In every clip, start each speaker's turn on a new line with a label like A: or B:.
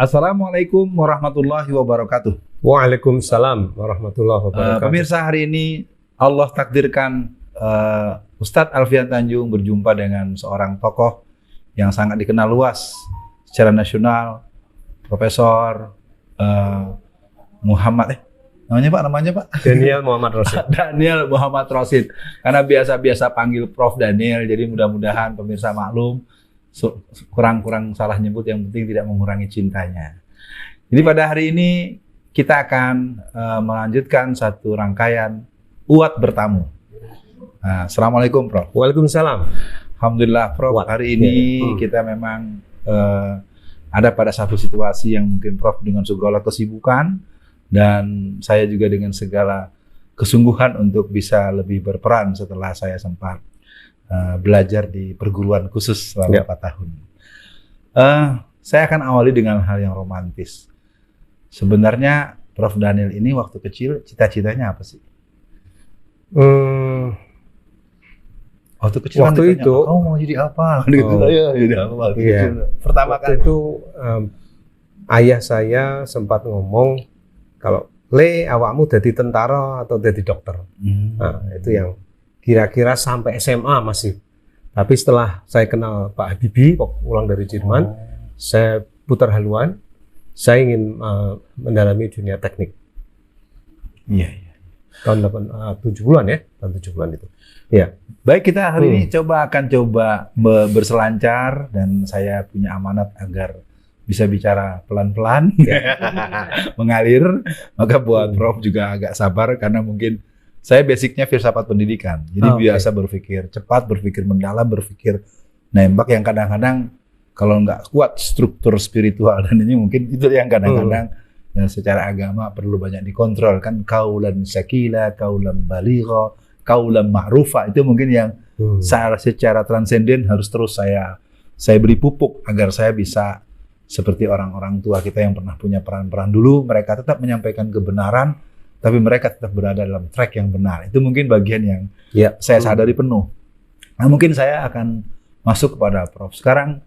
A: Assalamualaikum warahmatullahi wabarakatuh.
B: Waalaikumsalam warahmatullahi wabarakatuh.
A: Pemirsa, hari ini Allah takdirkan Ustadz Alfian Tanjung berjumpa dengan seorang tokoh yang sangat dikenal luas secara nasional, Profesor namanya Pak?
B: Daniel Muhammad Rosid.
A: Daniel Muhammad Rosid. Karena biasa-biasa panggil Prof Daniel, jadi mudah-mudahan pemirsa maklum, kurang-kurang salah nyebut, yang penting tidak mengurangi cintanya. Jadi pada hari ini kita akan melanjutkan satu rangkaian Uwat Bertamu. Nah, Assalamualaikum Prof.
B: Waalaikumsalam.
A: Alhamdulillah Prof, hari ini kita memang ada pada satu situasi yang mungkin Prof dengan segala kesibukan dan saya juga dengan segala kesungguhan untuk bisa lebih berperan setelah saya sempat belajar di perguruan khusus selama 4 tahun. Saya akan awali dengan hal yang romantis. Sebenarnya Prof Daniel ini waktu kecil cita-citanya apa sih? Waktu kecil
B: waktu
A: kan
B: itu
A: kamu mau jadi apa? Gitu. Jadi apa?
B: Iya.
A: Pertama kali
B: itu ayah saya sempat ngomong kalau awakmu jadi tentara atau jadi dokter. Nah, itu yang kira-kira sampai SMA masih. Tapi setelah saya kenal Pak Habibie, pulang dari Jerman, saya putar haluan, saya ingin mendalami dunia teknik.
A: Iya.
B: Tahun 70-an ya, tahun 70-an itu. Ya.
A: Baik, kita hari ini akan coba berselancar dan saya punya amanat agar bisa bicara pelan-pelan, mengalir. Maka buat Prof juga agak sabar karena mungkin saya basicnya filsafat pendidikan, jadi biasa berpikir cepat, berpikir mendalam, berpikir nembak yang kadang-kadang kalau nggak kuat struktur spiritual dan ini mungkin itu yang kadang-kadang ya, secara agama perlu banyak dikontrol kan, kaulan sakila, kaulan baligha, kaulan ma'rufa, itu mungkin yang secara transenden harus terus saya beri pupuk agar saya bisa seperti orang-orang tua kita yang pernah punya peran-peran dulu, mereka tetap menyampaikan kebenaran tapi mereka tetap berada dalam track yang benar. Itu mungkin bagian yang saya sadari penuh. Nah, mungkin saya akan masuk kepada Prof. Sekarang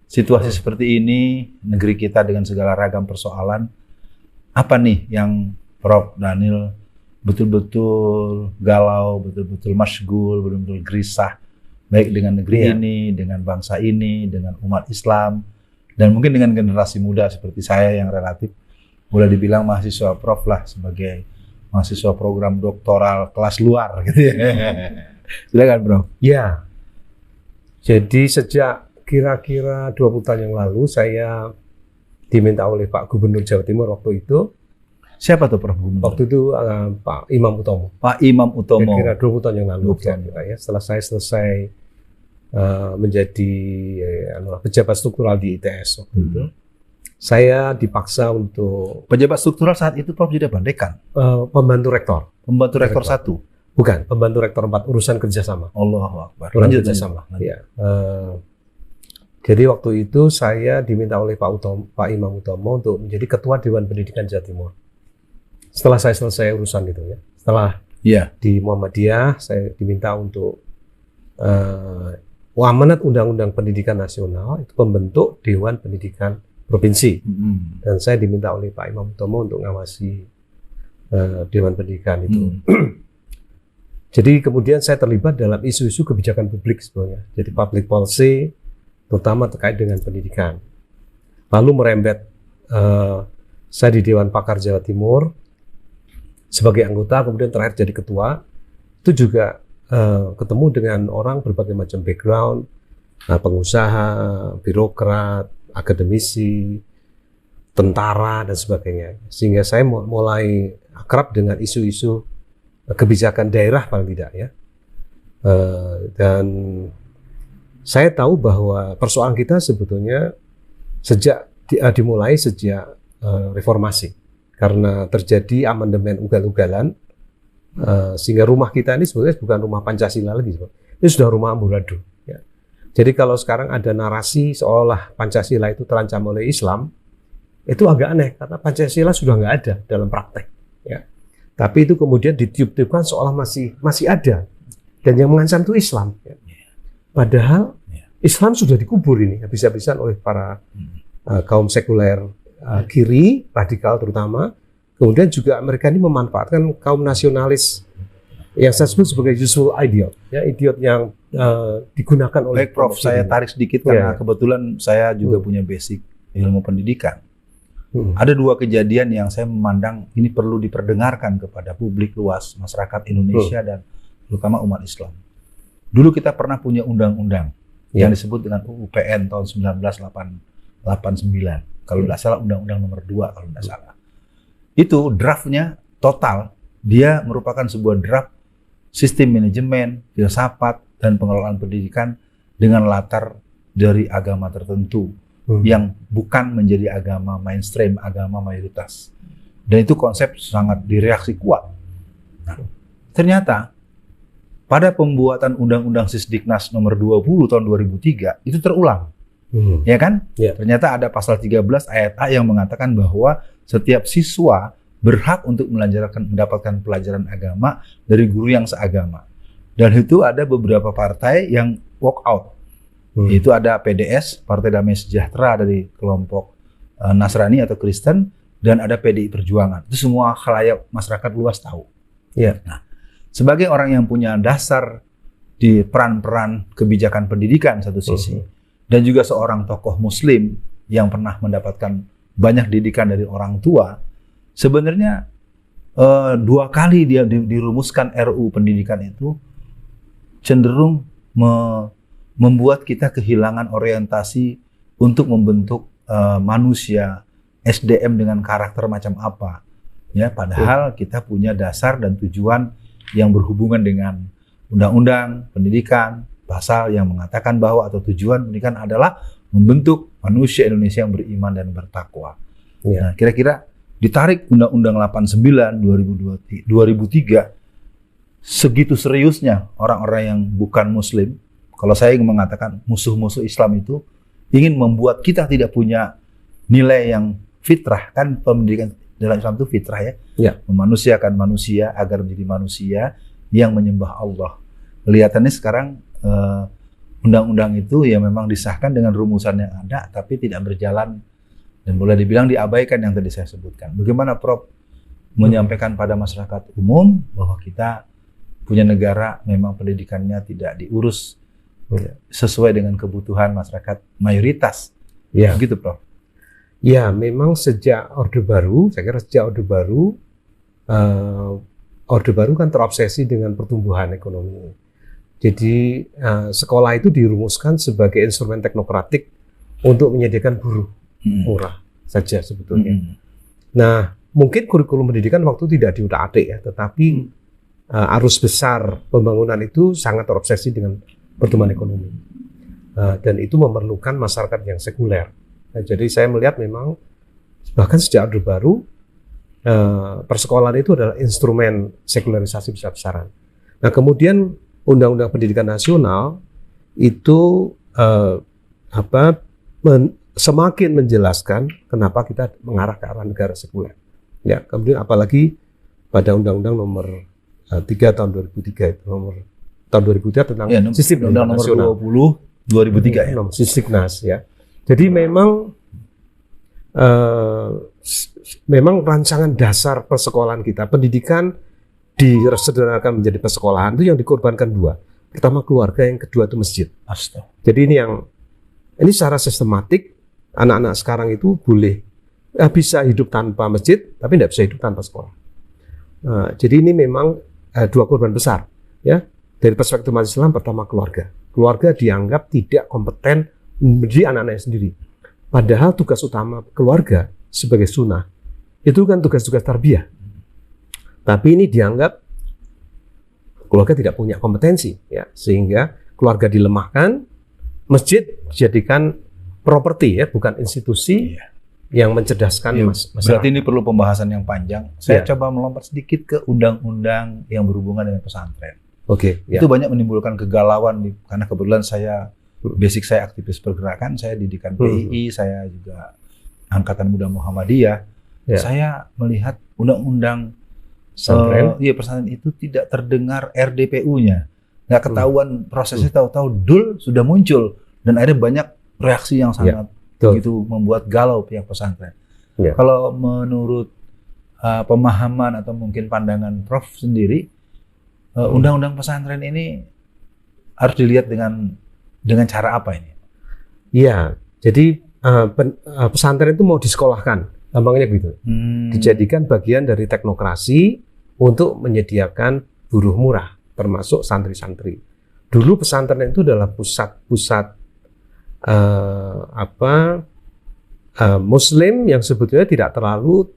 A: situasi seperti ini, negeri kita dengan segala ragam persoalan, apa nih yang Prof. Daniel betul-betul galau, betul-betul masyghul, betul-betul gerisah, baik dengan negeri ini, dengan bangsa ini, dengan umat Islam, dan mungkin dengan generasi muda seperti saya yang relatif boleh dibilang mahasiswa Prof lah, sebagai mahasiswa program doktoral kelas luar gitu ya. Silakan Prof.
B: Ya. Jadi sejak kira-kira 20 tahun yang lalu saya diminta oleh Pak Gubernur Jawa Timur waktu itu.
A: Siapa tuh Prof Gubernur?
B: Waktu itu Pak Imam Utomo.
A: Pak Imam Utomo.
B: Kira-kira 20 tahun yang lalu kira-kira ya. Setelah saya selesai menjadi pejabat struktural di ITS waktu itu. Saya dipaksa untuk
A: pejabat struktural saat itu Prof jadi dekan.
B: Pembantu rektor.
A: Pembantu rektor 1.
B: Bukan, pembantu rektor 4 urusan kerjasama.
A: Allahu Akbar.
B: Lanjut kerjasama. Ya. Jadi waktu itu saya diminta oleh Pak Imam Utomo untuk menjadi ketua Dewan Pendidikan Jawa Timur. Setelah saya selesai urusan itu ya. Setelah di Muhammadiyah saya diminta untuk amanat Undang-Undang Pendidikan Nasional itu pembentuk Dewan Pendidikan Provinsi, dan saya diminta oleh Pak Imam Utomo untuk ngawasi Dewan Pendidikan itu. Jadi kemudian saya terlibat dalam isu-isu kebijakan publik sebenarnya, jadi public policy, terutama terkait dengan pendidikan. Lalu merembet, saya di Dewan Pakar Jawa Timur sebagai anggota, kemudian terakhir jadi ketua. Itu juga ketemu dengan orang berbagai macam background, pengusaha, birokrat, akademisi, tentara, dan sebagainya. Sehingga saya mulai akrab dengan isu-isu kebijakan daerah paling tidak ya. Dan saya tahu bahwa persoalan kita sebetulnya dimulai sejak reformasi. Karena terjadi amandemen ugal-ugalan, sehingga rumah kita ini sebetulnya bukan rumah Pancasila lagi. Ini sudah rumah amburadul. Jadi kalau sekarang ada narasi seolah Pancasila itu terancam oleh Islam, itu agak aneh karena Pancasila sudah nggak ada dalam praktek. Ya. Tapi itu kemudian ditiup-tiupkan seolah masih ada, dan yang mengancam itu Islam. Ya. Padahal Islam sudah dikubur ini habis-habisan oleh para kaum sekuler kiri, radikal terutama. Kemudian juga mereka ini memanfaatkan kaum nasionalis yang saya sebut sebagai useful idiot, ya, idiot yang digunakan oleh.
A: Baik Prof, saya tarik sedikit karena kebetulan saya juga punya basic ilmu pendidikan. Ada dua kejadian yang saya memandang ini perlu diperdengarkan kepada publik luas, masyarakat Indonesia dan terutama umat Islam. Dulu kita pernah punya undang-undang yang disebut dengan UU PN tahun 1989. Kalau tidak salah Undang-Undang nomor 2 kalau tidak salah. Itu draftnya total, dia merupakan sebuah draft sistem manajemen, filsafat, dan pengelolaan pendidikan dengan latar dari agama tertentu yang bukan menjadi agama mainstream, agama mayoritas. Dan itu konsep sangat direaksi kuat. Nah, ternyata pada pembuatan Undang-Undang Sisdiknas nomor 20 tahun 2003 itu terulang. Ya kan? Ternyata ada pasal 13 ayat A yang mengatakan bahwa setiap siswa berhak untuk mendapatkan pelajaran agama dari guru yang seagama. Dan itu ada beberapa partai yang walk out. Itu ada PDS, Partai Damai Sejahtera dari kelompok Nasrani atau Kristen, dan ada PDI Perjuangan. Itu semua khalayak masyarakat luas tahu. Nah, sebagai orang yang punya dasar di peran-peran kebijakan pendidikan satu sisi, dan juga seorang tokoh Muslim yang pernah mendapatkan banyak didikan dari orang tua, sebenarnya 2 kali dia dirumuskan RUU pendidikan itu cenderung membuat kita kehilangan orientasi untuk membentuk manusia SDM dengan karakter macam apa, ya. Padahal kita punya dasar dan tujuan yang berhubungan dengan undang-undang pendidikan, pasal yang mengatakan bahwa atau tujuan pendidikan adalah membentuk manusia Indonesia yang beriman dan bertakwa. Nah, kira-kira ditarik Undang-Undang 89 2003, segitu seriusnya orang-orang yang bukan Muslim. Kalau saya ingin mengatakan musuh-musuh Islam itu ingin membuat kita tidak punya nilai yang fitrah. Kan pendidikan dalam Islam itu fitrah, ya. Memanusiakan manusia agar menjadi manusia yang menyembah Allah. Kelihatannya sekarang undang-undang itu ya memang disahkan dengan rumusan yang ada, tapi tidak berjalan dan boleh dibilang diabaikan yang tadi saya sebutkan. Bagaimana Prof menyampaikan pada masyarakat umum bahwa kita punya negara memang pendidikannya tidak diurus sesuai dengan kebutuhan masyarakat mayoritas. Begitu Prof.
B: Ya, memang sejak Orde Baru, saya kira sejak Orde Baru kan terobsesi dengan pertumbuhan ekonomi. Jadi sekolah itu dirumuskan sebagai instrumen teknokratik untuk menyediakan guru murah saja sebetulnya. Nah, mungkin kurikulum pendidikan waktu itu tidak diutak-atik ya, tetapi arus besar pembangunan itu sangat terobsesi dengan pertumbuhan ekonomi. Dan itu memerlukan masyarakat yang sekuler. Nah, jadi saya melihat memang bahkan sejak Orde Baru persekolahan itu adalah instrumen sekularisasi besar-besaran. Nah, kemudian Undang-Undang Pendidikan Nasional itu semakin menjelaskan kenapa kita mengarah ke arah negara sekuler. Ya, kemudian apalagi pada Undang-Undang nomor 3 tahun 2003 itu tahun 2003 tentang sistem
A: Undang nomor 20 2003 ya.
B: Sisdiknas ya. Jadi memang rancangan dasar persekolahan kita, pendidikan disederhanakan menjadi persekolahan itu yang dikorbankan 2. Pertama keluarga, yang kedua itu masjid.
A: Astaga.
B: Jadi ini secara sistematik anak-anak sekarang itu boleh bisa hidup tanpa masjid, tapi tidak bisa hidup tanpa sekolah. Jadi ini memang 2 korban besar ya. Dari perspektif umat Islam, pertama keluarga. Keluarga dianggap tidak kompeten mendidik anak-anaknya sendiri. Padahal tugas utama keluarga sebagai sunnah itu kan tugas-tugas tarbiyah. Tapi ini dianggap keluarga tidak punya kompetensi, ya, sehingga keluarga dilemahkan, masjid dijadikan properti, ya, bukan institusi yang mencerdaskan masyarakat.
A: Berarti ini perlu pembahasan yang panjang. Saya coba melompat sedikit ke undang-undang yang berhubungan dengan pesantren. Itu banyak menimbulkan kegalauan karena kebetulan saya basic saya aktivis pergerakan, saya didikan PII, saya juga Angkatan Muda Muhammadiyah. Saya melihat undang-undang pesantren itu tidak terdengar RDPU-nya, nggak ketahuan prosesnya, tahu-tahu dul sudah muncul dan ada banyak reaksi yang sangat begitu membuat galau pihak pesantren.
B: Ya.
A: Kalau menurut pemahaman atau mungkin pandangan Prof sendiri, undang-undang pesantren ini harus dilihat dengan cara apa ini?
B: Iya, jadi pesantren itu mau disekolahkan, gampangnya gitu. Dijadikan bagian dari teknokrasi untuk menyediakan buruh murah, termasuk santri-santri. Dulu pesantren itu adalah pusat-pusat Muslim yang sebetulnya tidak terlalu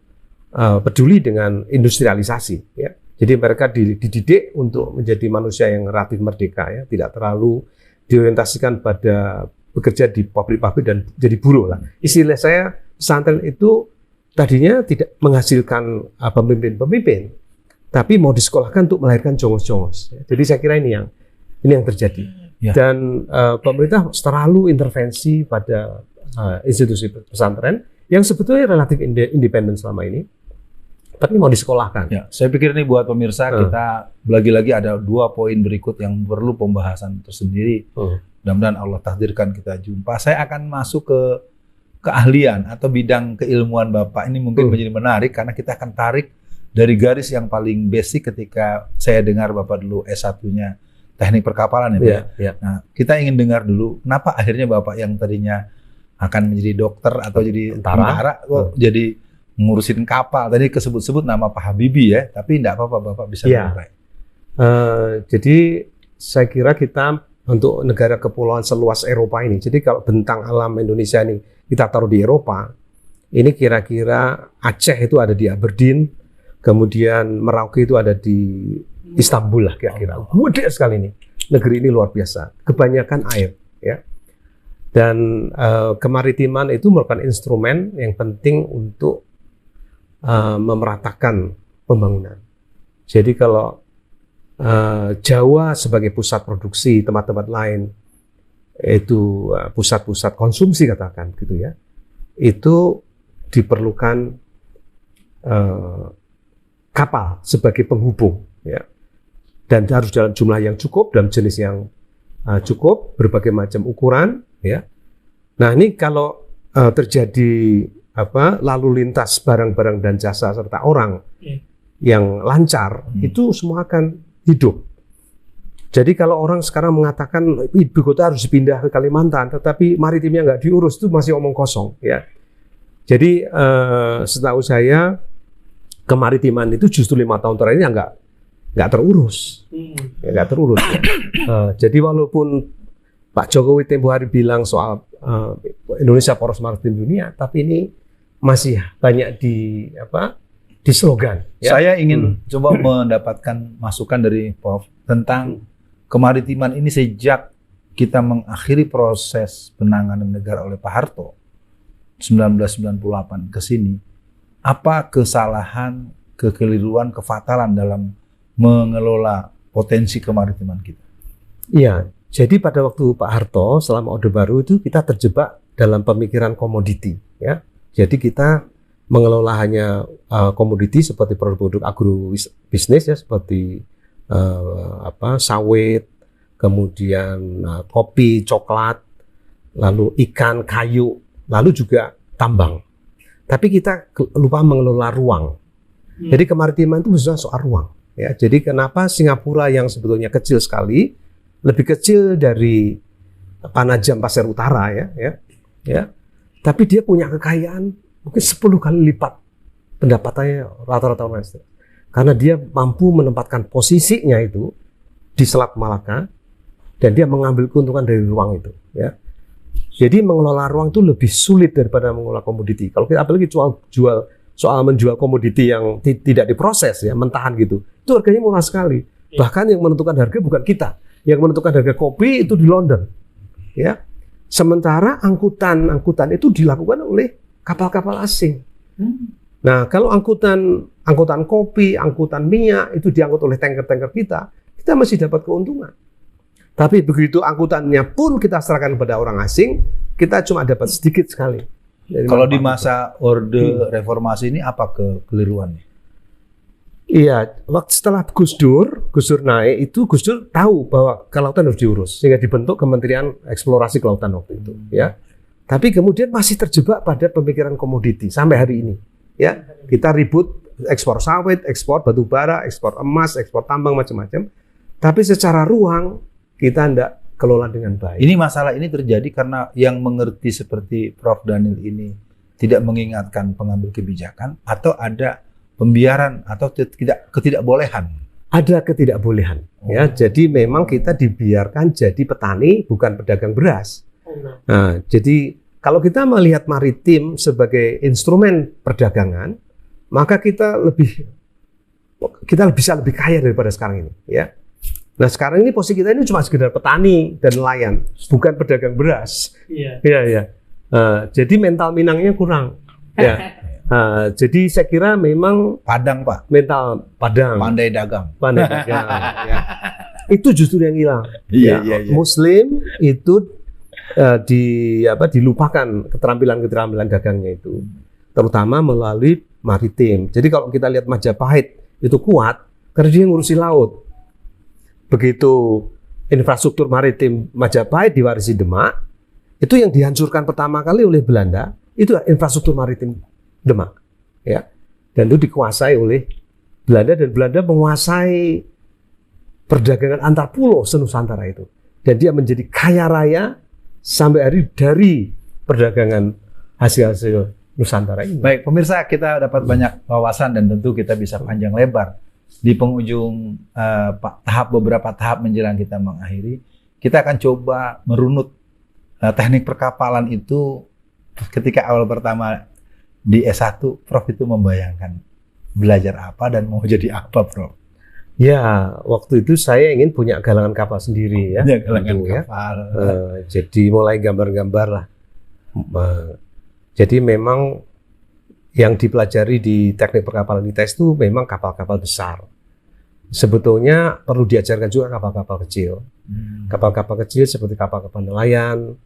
B: peduli dengan industrialisasi, ya. Jadi mereka dididik untuk menjadi manusia yang relatif merdeka, ya, tidak terlalu diorientasikan pada bekerja di pabrik-pabrik dan jadi buruh lah. Istilah saya pesantren itu tadinya tidak menghasilkan pemimpin-pemimpin, tapi mau disekolahkan untuk melahirkan jongos-jongos. Jadi saya kira ini yang terjadi.
A: Ya.
B: Dan pemerintah terlalu intervensi pada institusi pesantren yang sebetulnya relatif independen selama ini, tapi mau disekolahkan.
A: Ya, saya pikir ini buat pemirsa kita lagi-lagi ada 2 poin berikut yang perlu pembahasan tersendiri. Mudah-mudahan Allah takdirkan kita jumpa. Saya akan masuk ke keahlian atau bidang keilmuan Bapak ini mungkin menjadi menarik karena kita akan tarik dari garis yang paling basic ketika saya dengar Bapak dulu S1-nya teknik perkapalan ya Pak.
B: Ya.
A: Nah, kita ingin dengar dulu kenapa akhirnya Bapak yang tadinya akan menjadi dokter atau jadi tentara kok jadi ngurusin kapal. Tadi kesebut-sebut nama Pak Habibie ya, tapi enggak apa-apa Bapak bisa mulai.
B: Jadi saya kira kita untuk negara kepulauan seluas Eropa ini, jadi kalau bentang alam Indonesia ini kita taruh di Eropa, ini kira-kira Aceh itu ada di Aberdeen, kemudian Merauke itu ada di Istanbul lah kira-kira. Gede sekali ini. Negeri ini luar biasa. Kebanyakan air, ya. Dan kemaritiman itu merupakan instrumen yang penting untuk memeratakan pembangunan. Jadi kalau Jawa sebagai pusat produksi, tempat-tempat lain itu pusat-pusat konsumsi katakan gitu ya, itu diperlukan kapal sebagai penghubung, ya, dan harus dalam jumlah yang cukup, dalam jenis yang cukup, berbagai macam ukuran, ya. Nah ini kalau terjadi lalu lintas barang-barang dan jasa serta orang yang lancar, itu semua akan hidup. Jadi kalau orang sekarang mengatakan ibu kota harus dipindah ke Kalimantan, tetapi maritimnya nggak diurus, itu masih omong kosong, ya. Jadi setahu saya kemaritiman itu justru 5 tahun terakhir ini nggak terurus, nggak terurus. Ya. Jadi walaupun Pak Jokowi tempo hari bilang soal Indonesia poros maritim dunia, tapi ini masih banyak di slogan. Ya?
A: Saya ingin coba mendapatkan masukan dari Prof tentang kemaritiman ini sejak kita mengakhiri proses penanganan negara oleh Pak Harto 1998 ke sini. Apa kesalahan, kekeliruan, kefatalan dalam mengelola potensi kemaritiman kita?
B: Iya, jadi pada waktu Pak Harto selama Orde Baru itu kita terjebak dalam pemikiran komoditi, ya. Jadi kita mengelola hanya komoditi seperti produk-produk agrobisnis ya, seperti sawit, kemudian kopi, coklat, lalu ikan, kayu, lalu juga tambang. Tapi kita lupa mengelola ruang. Jadi kemaritiman itu khususnya soal ruang. Ya, jadi kenapa Singapura yang sebetulnya kecil sekali, lebih kecil dari Panajam Pasir Utara ya, tapi dia punya kekayaan mungkin 10 kali lipat pendapatannya rata-rata orang Indonesia. Karena dia mampu menempatkan posisinya itu di Selat Malaka dan dia mengambil keuntungan dari ruang itu. Ya. Jadi mengelola ruang itu lebih sulit daripada mengelola komoditi. Kalau kita apalagi soal menjual komoditi yang tidak diproses ya, mentahan gitu, itu harganya murah sekali. Bahkan yang menentukan harga bukan kita, yang menentukan harga kopi itu di London. Ya. Sementara angkutan itu dilakukan oleh kapal-kapal asing. Nah, kalau angkutan kopi, angkutan minyak itu diangkut oleh tanker-tanker kita masih dapat keuntungan. Tapi begitu angkutannya pun kita serahkan kepada orang asing, kita cuma dapat sedikit sekali.
A: Kalau di masa Orde Reformasi ini apa kekeliruannya?
B: Iya, waktu setelah Gus Dur naik itu Gus Dur tahu bahwa kelautan harus diurus sehingga dibentuk Kementerian Eksplorasi Kelautan waktu itu, ya. tapi kemudian masih terjebak pada pemikiran komoditi sampai hari ini. Ya, kita ribut ekspor sawit, ekspor batu bara, ekspor emas, ekspor tambang macam-macam. Tapi secara ruang kita tidak kelola dengan baik.
A: Ini masalah ini terjadi karena yang mengerti seperti Prof. Daniel ini tidak mengingatkan pengambil kebijakan, atau ada pembiaran atau ketidakbolehan.
B: Ada ketidakbolehan. Ya, jadi memang kita dibiarkan jadi petani, bukan pedagang beras. Nah, jadi kalau kita melihat maritim sebagai instrumen perdagangan, maka kita bisa lebih kaya daripada sekarang ini. Ya. Nah, sekarang ini posisi kita ini cuma sekedar petani dan nelayan, bukan pedagang beras.
C: Iya.
B: Iya. Jadi mental Minangnya kurang. Ya. Jadi saya kira memang
A: Padang, Pak.
B: mental Padang,
A: Pandai dagang.
B: pandai dagang, ya. Itu justru yang hilang.
A: Iya.
B: Muslim itu dilupakan keterampilan dagangnya itu, terutama melalui maritim. Jadi kalau kita lihat Majapahit itu kuat karena dia ngurusi laut. Begitu infrastruktur maritim Majapahit diwarisi Demak, itu yang dihancurkan pertama kali oleh Belanda itu infrastruktur maritim Demak, ya, dan itu dikuasai oleh Belanda, dan Belanda menguasai perdagangan antar pulau senusantara itu, dan dia menjadi kaya raya sampai hari dari perdagangan hasil-hasil Nusantara ini.
A: Baik, pemirsa, kita dapat banyak wawasan dan tentu kita bisa panjang lebar di penghujung beberapa tahap menjelang kita mengakhiri. Kita akan coba merunut teknik perkapalan itu ketika awal pertama di S1, Prof itu membayangkan belajar apa dan mau jadi apa, Prof?
B: Ya, waktu itu saya ingin punya galangan kapal sendiri ya.
A: Galangan
B: gitu,
A: kapal.
B: Jadi mulai gambar-gambar lah. Jadi memang yang dipelajari di teknik perkapalan ITS itu memang kapal-kapal besar. Sebetulnya perlu diajarkan juga kapal-kapal kecil. Kapal-kapal kecil seperti kapal-kapal nelayan,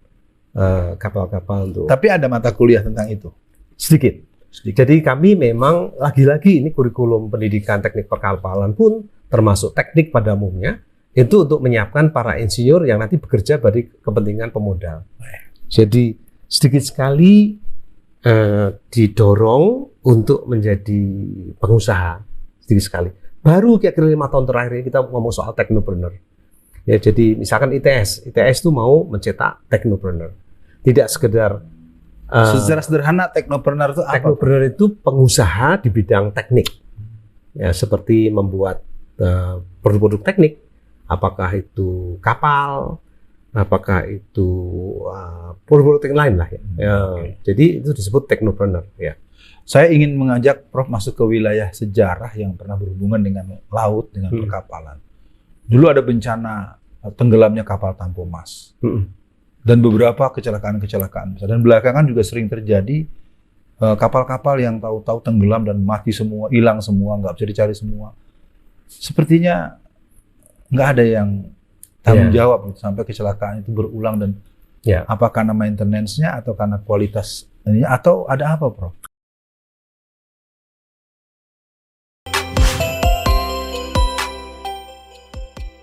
B: kapal-kapal untuk...
A: Tapi ada mata kuliah tentang itu?
B: Sedikit. Jadi kami memang lagi-lagi ini kurikulum pendidikan teknik perkapalan pun termasuk teknik pada umumnya itu untuk menyiapkan para insinyur yang nanti bekerja bagi kepentingan pemodal. Jadi sedikit sekali didorong untuk menjadi pengusaha, sedikit sekali. Baru kira-kira 5 tahun terakhir ini kita ngomong soal technopreneur. Ya, jadi misalkan ITS itu mau mencetak technopreneur, tidak sekedar
A: secara sederhana teknopreneur itu apa?
B: Teknopreneur itu pengusaha di bidang teknik, ya, seperti membuat produk-produk teknik, apakah itu kapal, apakah itu produk-produk teknik lain lah, ya. Jadi itu disebut teknopreneur. Ya.
A: Saya ingin mengajak Prof masuk ke wilayah sejarah yang pernah berhubungan dengan laut, dengan perkapalan. Dulu ada bencana tenggelamnya kapal Tampomas. Dan beberapa kecelakaan-kecelakaan besar. Dan belakangan juga sering terjadi kapal-kapal yang tahu-tahu tenggelam dan mati semua, hilang semua, nggak bisa dicari semua. Sepertinya nggak ada yang tanggung jawab sampai kecelakaan itu berulang, dan apakah karena maintenance-nya atau karena kualitas ini, atau ada apa, Prof?